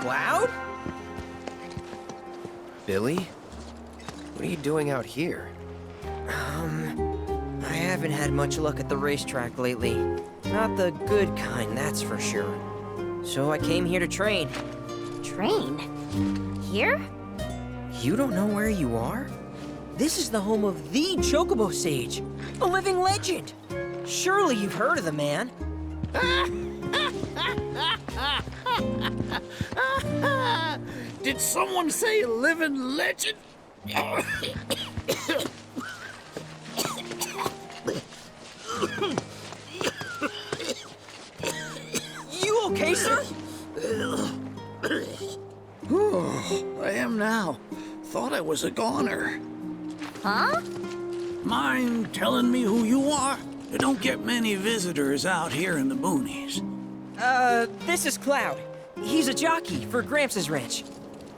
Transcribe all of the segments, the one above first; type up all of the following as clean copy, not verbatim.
Cloud? Billy? What are you doing out here? I haven't had much luck at the racetrack lately. Not the good kind, that's for sure. So I came here to train. Train? Here? You don't know where you are? This is the home of the Chocobo Sage, a living legend. Surely you've heard of the man. Did someone say living legend? You okay, sir? I am now. Thought I was a goner. Huh? Mind telling me who you are? You don't get many visitors out here in the boonies. This is Cloud. He's a jockey for Gramps' ranch.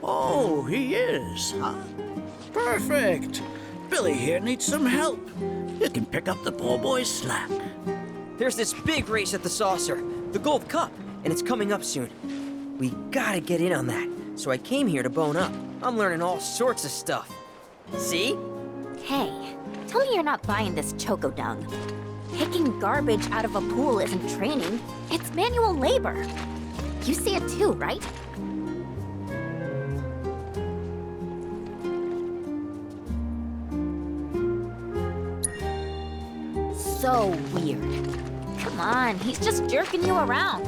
Oh, he is, huh? Perfect. Billy here needs some help. You can pick up the poor boy's slack. There's this big race at the Saucer, the Gold Cup, and it's coming up soon. We gotta get in on that, so I came here to bone up. I'm learning all sorts of stuff. See? Hey, tell me you're not buying this choco dung. Picking garbage out of a pool isn't training, it's manual labor. You see it too, right? So weird. Come on, he's just jerking you around.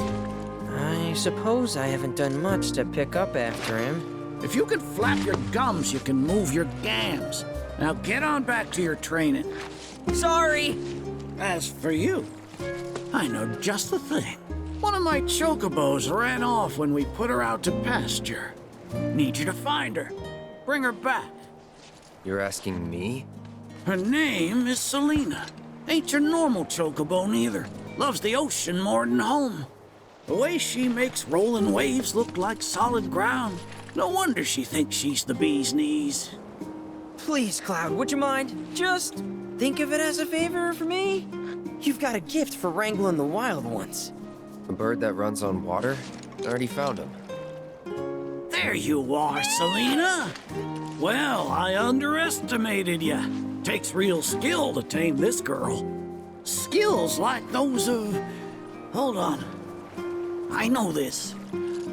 I suppose I haven't done much to pick up after him. If you can flap your gums, you can move your gams. Now get on back to your training. Sorry! As for you, I know just the thing. One of my chocobos ran off when we put her out to pasture. Need you to find her. Bring her back. You're asking me? Her name is Selena. Ain't your normal chocobo neither. Loves the ocean more than home. The way she makes rolling waves look like solid ground. No wonder she thinks she's the bee's knees. Please, Cloud, would you mind? Just think of it as a favor for me. You've got a gift for wrangling the wild ones. A bird that runs on water? I already found him. There you are, Selena. Well, I underestimated ya. Takes real skill to tame this girl. Skills like those of... Hold on. I know this.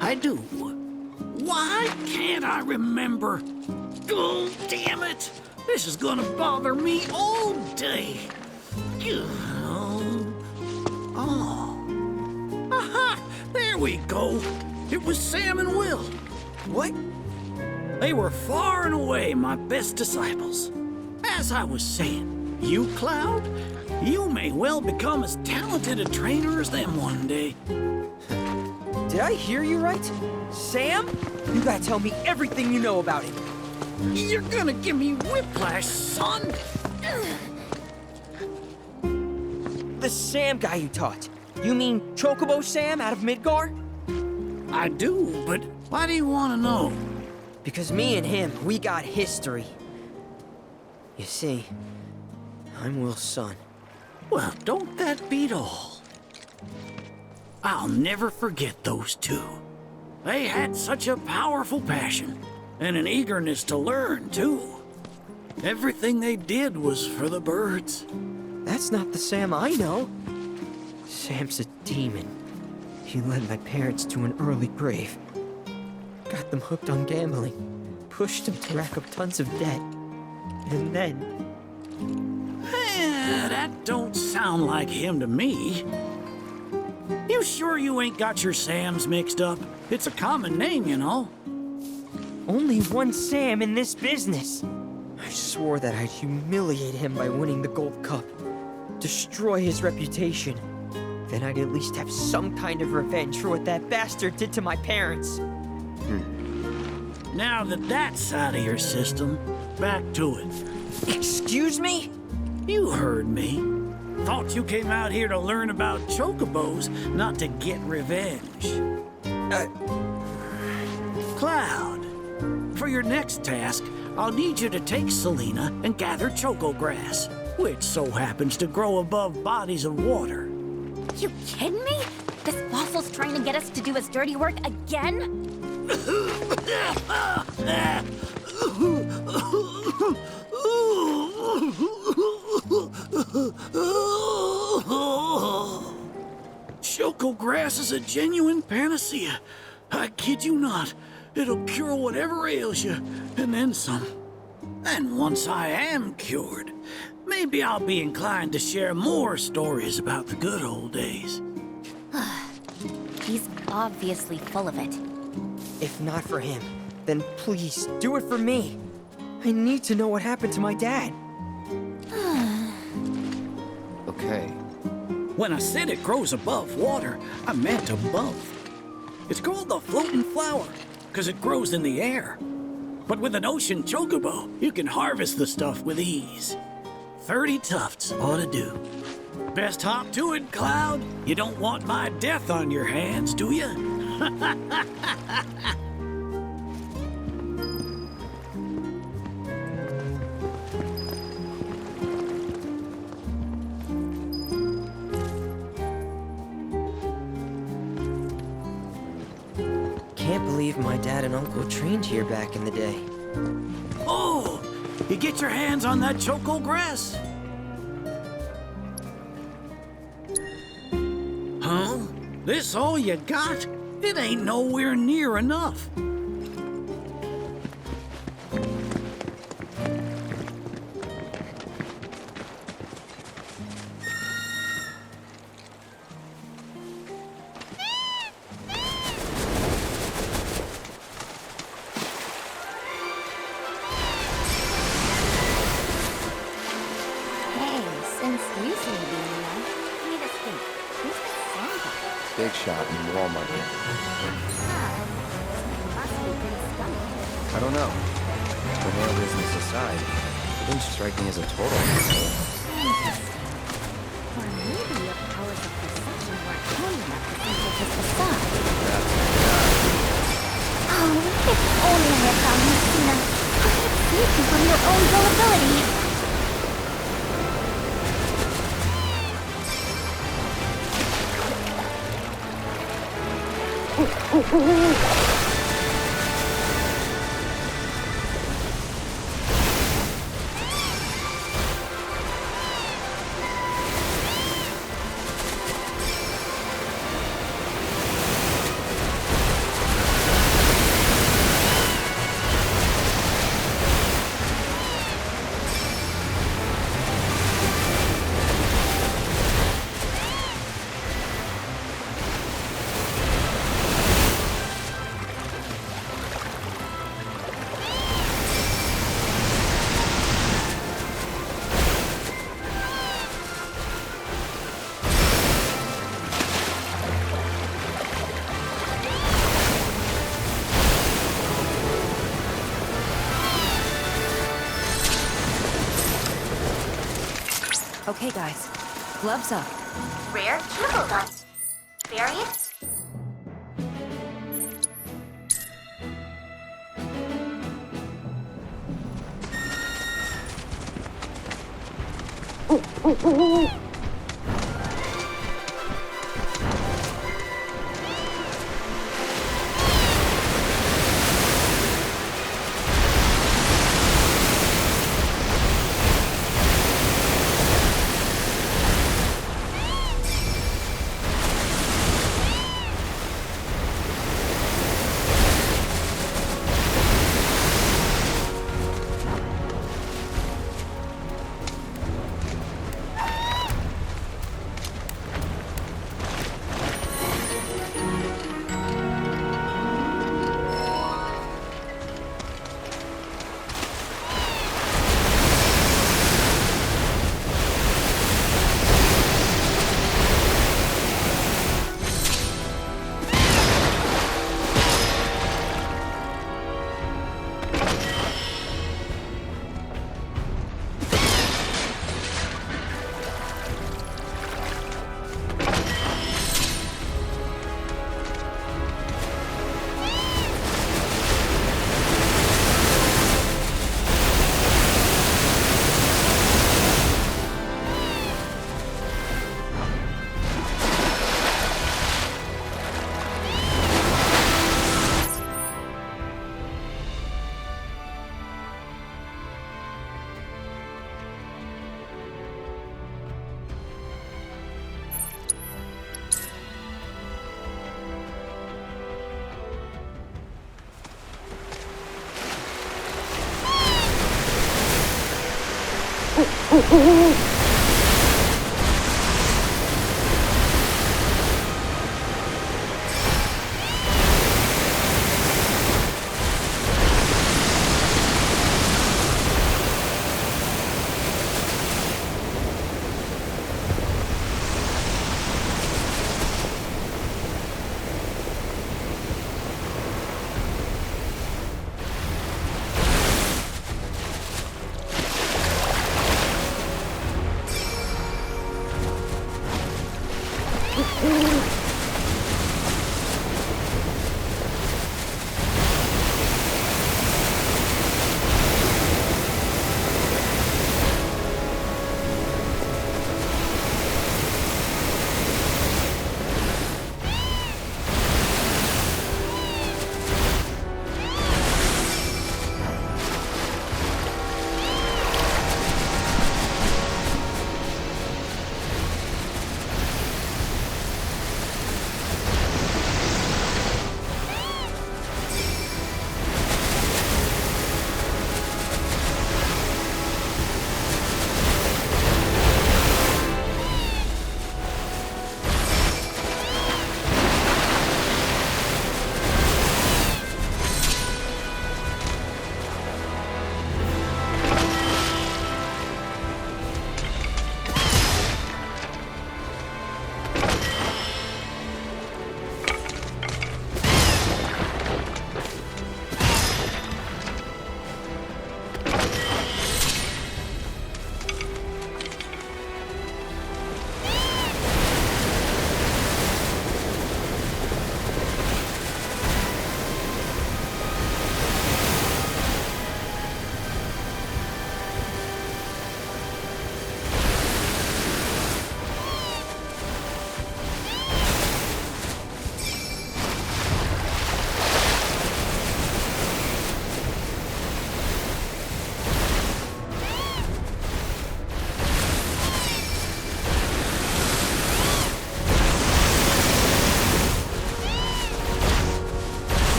I do. Why can't I remember? Oh, damn it! This is gonna bother me all day. Oh. Aha! There we go. It was Sam and Will. What? They were far and away my best disciples. As I was saying, you, Cloud, you may well become as talented a trainer as them one day. Did I hear you right? Sam? You gotta tell me everything you know about him. You're gonna give me whiplash, son! The Sam guy you taught. You mean Chocobo Sam out of Midgar? I do, but why do you want to know? Because me and him, we got history. You see, I'm Will's son. Well, don't that beat all? I'll never forget those two. They had such a powerful passion, and an eagerness to learn, too. Everything they did was for the birds. That's not the Sam I know. Sam's a demon. He led my parents to an early grave. Got them hooked on gambling. Pushed them to rack up tons of debt. And then... That don't sound like him to me. You sure you ain't got your Sams mixed up? It's a common name, you know. Only one Sam in this business. I swore that I'd humiliate him by winning the Gold Cup. Destroy his reputation. Then I'd at least have some kind of revenge for what that bastard did to my parents. Now that that's out of your system, back to it. Excuse me? You heard me. Thought you came out here to learn about chocobos, not to get revenge. Cloud, for your next task, I'll need you to take Selena and gather choco grass, which so happens to grow above bodies of water. You kidding me? This fossil's trying to get us to do his dirty work again? Choco grass is a genuine panacea. I kid you not. It'll cure whatever ails you, and then some. And once I am cured, maybe I'll be inclined to share more stories about the good old days. He's obviously full of it. If not for him, then please do it for me. I need to know what happened to my dad. Okay. When I said it grows above water, I meant above. It's called the floating flower, because it grows in the air. But with an ocean chocobo, you can harvest the stuff with ease. 30 tufts ought to do. Best hop to it, Cloud. You don't want my death on your hands, do you? Can't believe my dad and uncle trained here back in the day. Oh, you get your hands on that choco grass? Huh? This all you got? It ain't nowhere near enough. Big shot in Walmart here. I don't know. The nail business aside, it didn't strike me as a total asshole. Or maybe your powers of perception weren't strong enough to infiltrate his facade. Oh, if only I had found Messina. I could have saved you from your own gullibility. Okay, guys. Gloves up. Rare chemical dust. Variant.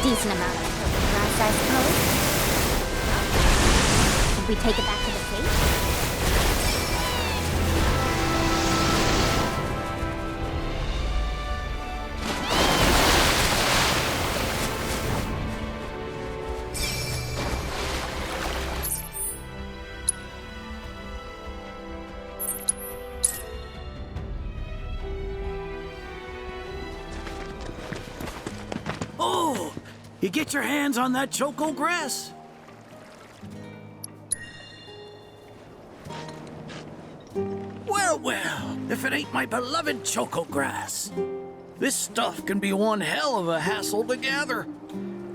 Decent amount of grass, I suppose. Should we take it back to the cave? Oh! You get your hands on that choco grass? Well, well, if it ain't my beloved choco grass. This stuff can be one hell of a hassle to gather.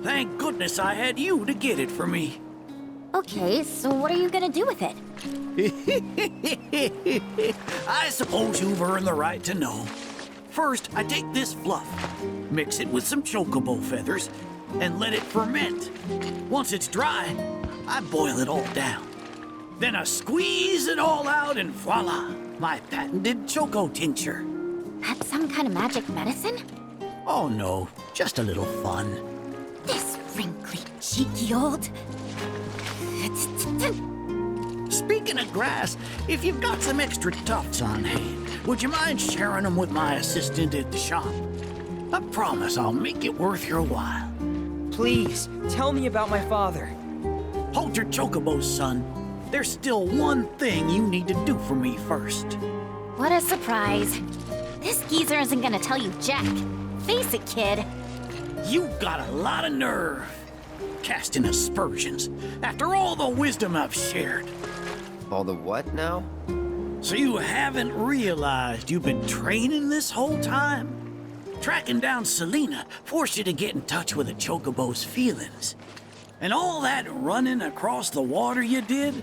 Thank goodness I had you to get it for me. Okay, so what are you gonna do with it? I suppose you've earned the right to know. First, I take this fluff, mix it with some chocobo feathers, and let it ferment. Once it's dry, I boil it all down. Then I squeeze it all out and voila, my patented choco tincture. That's some kind of magic medicine? Oh no, just a little fun. This wrinkly, cheeky old... Speaking of grass, if you've got some extra tufts on hand, would you mind sharing them with my assistant at the shop? I promise I'll make it worth your while. Please, tell me about my father. Hold your chocobos, son. There's still one thing you need to do for me first. What a surprise. This geezer isn't gonna tell you jack. Face it, kid. You've got a lot of nerve. Casting aspersions after all the wisdom I've shared. All the what now? So you haven't realized you've been training this whole time? Tracking down Selena forced you to get in touch with a chocobo's feelings. And all that running across the water you did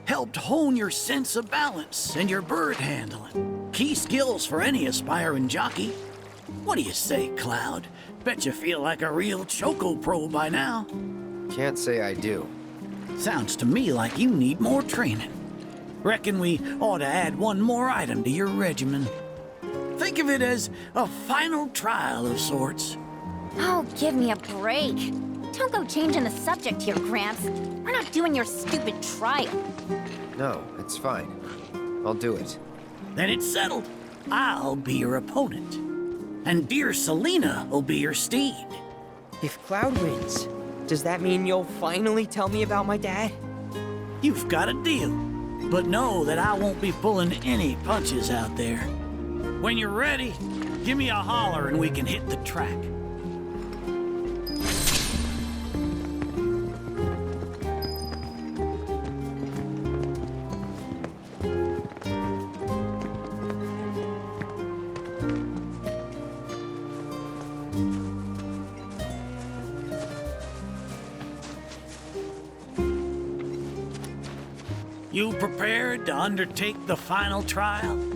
helped hone your sense of balance and your bird handling. Key skills for any aspiring jockey. What do you say, Cloud? Bet you feel like a real choco pro by now. Can't say I do. Sounds to me like you need more training. Reckon we ought to add one more item to your regimen. Think of it as a final trial of sorts. Oh, give me a break. Don't go changing the subject here, Gramps. We're not doing your stupid trial. No, it's fine. I'll do it. Then it's settled. I'll be your opponent. And dear Selena will be your steed. If Cloud wins, does that mean you'll finally tell me about my dad? You've got a deal. But know that I won't be pulling any punches out there. When you're ready, give me a holler and we can hit the track. You prepared to undertake the final trial?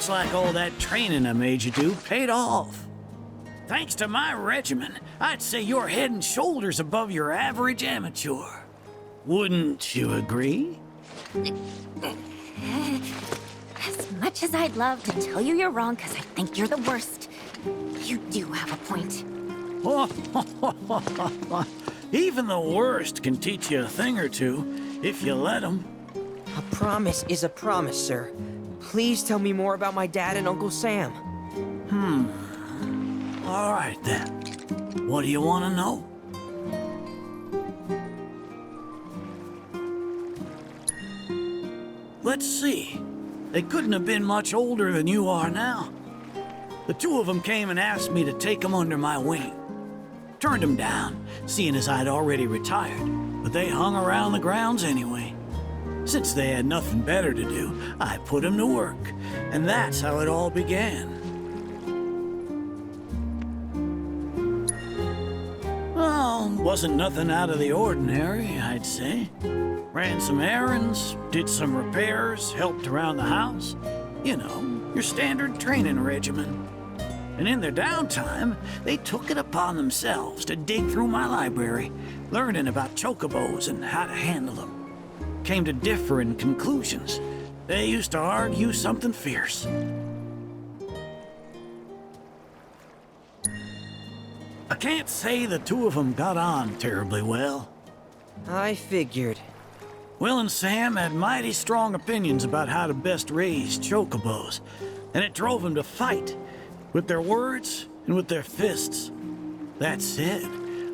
Looks like all that training I made you do paid off. Thanks to my regimen, I'd say you're head and shoulders above your average amateur. Wouldn't you agree? As much as I'd love to tell you you're wrong because I think you're the worst, you do have a point. Even the worst can teach you a thing or two, if you let them. A promise is a promise, sir. Please tell me more about my dad and Uncle Sam. All right, then. What do you want to know? Let's see. They couldn't have been much older than you are now. The two of them came and asked me to take them under my wing. Turned them down, seeing as I'd already retired, but they hung around the grounds anyway. Since they had nothing better to do, I put them to work, and that's how it all began. Well, wasn't nothing out of the ordinary, I'd say. Ran some errands, did some repairs, helped around the house. You know, your standard training regimen. And in their downtime, they took it upon themselves to dig through my library, learning about chocobos and how to handle them. Came to differing conclusions. They used to argue something fierce. I can't say the two of them got on terribly well. I figured. Will and Sam had mighty strong opinions about how to best raise chocobos, and it drove them to fight, with their words and with their fists. That said,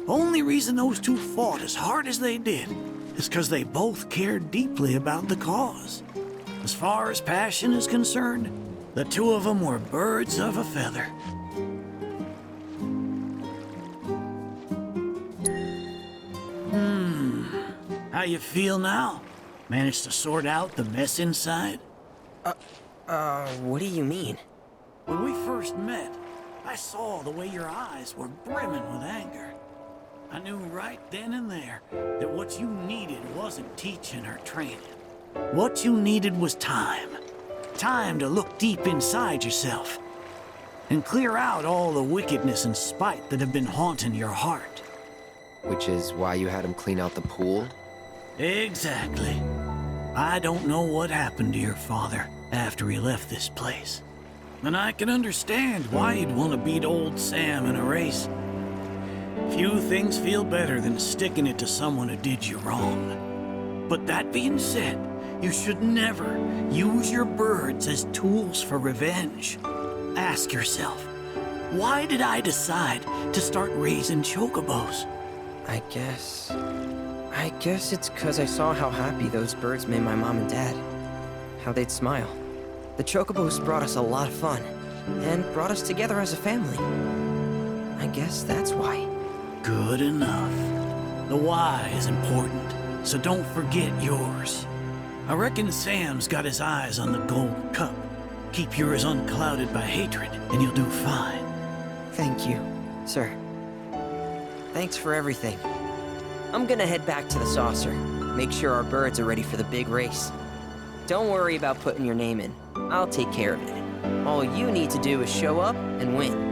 only reason those two fought as hard as they did is because they both cared deeply about the cause. As far as passion is concerned, the two of them were birds of a feather. How you feel now? Managed to sort out the mess inside? What do you mean? When we first met, I saw the way your eyes were brimming with anger. I knew right then and there that what you needed wasn't teaching or training. What you needed was time. Time to look deep inside yourself and clear out all the wickedness and spite that have been haunting your heart. Which is why you had him clean out the pool? Exactly. I don't know what happened to your father after he left this place. And I can understand why you'd want to beat old Sam in a race. Few things feel better than sticking it to someone who did you wrong. But that being said, you should never use your birds as tools for revenge. Ask yourself, why did I decide to start raising chocobos? I guess it's 'cause I saw how happy those birds made my mom and dad. How they'd smile. The chocobos brought us a lot of fun, and brought us together as a family. I guess that's why. Good enough. The why is important, so don't forget yours. I reckon Sam's got his eyes on the gold cup. Keep yours unclouded by hatred, and you'll do fine. Thank you, sir. Thanks for everything. I'm gonna head back to the saucer. Make sure our birds are ready for the big race. Don't worry about putting your name in. I'll take care of it. All you need to do is show up and win.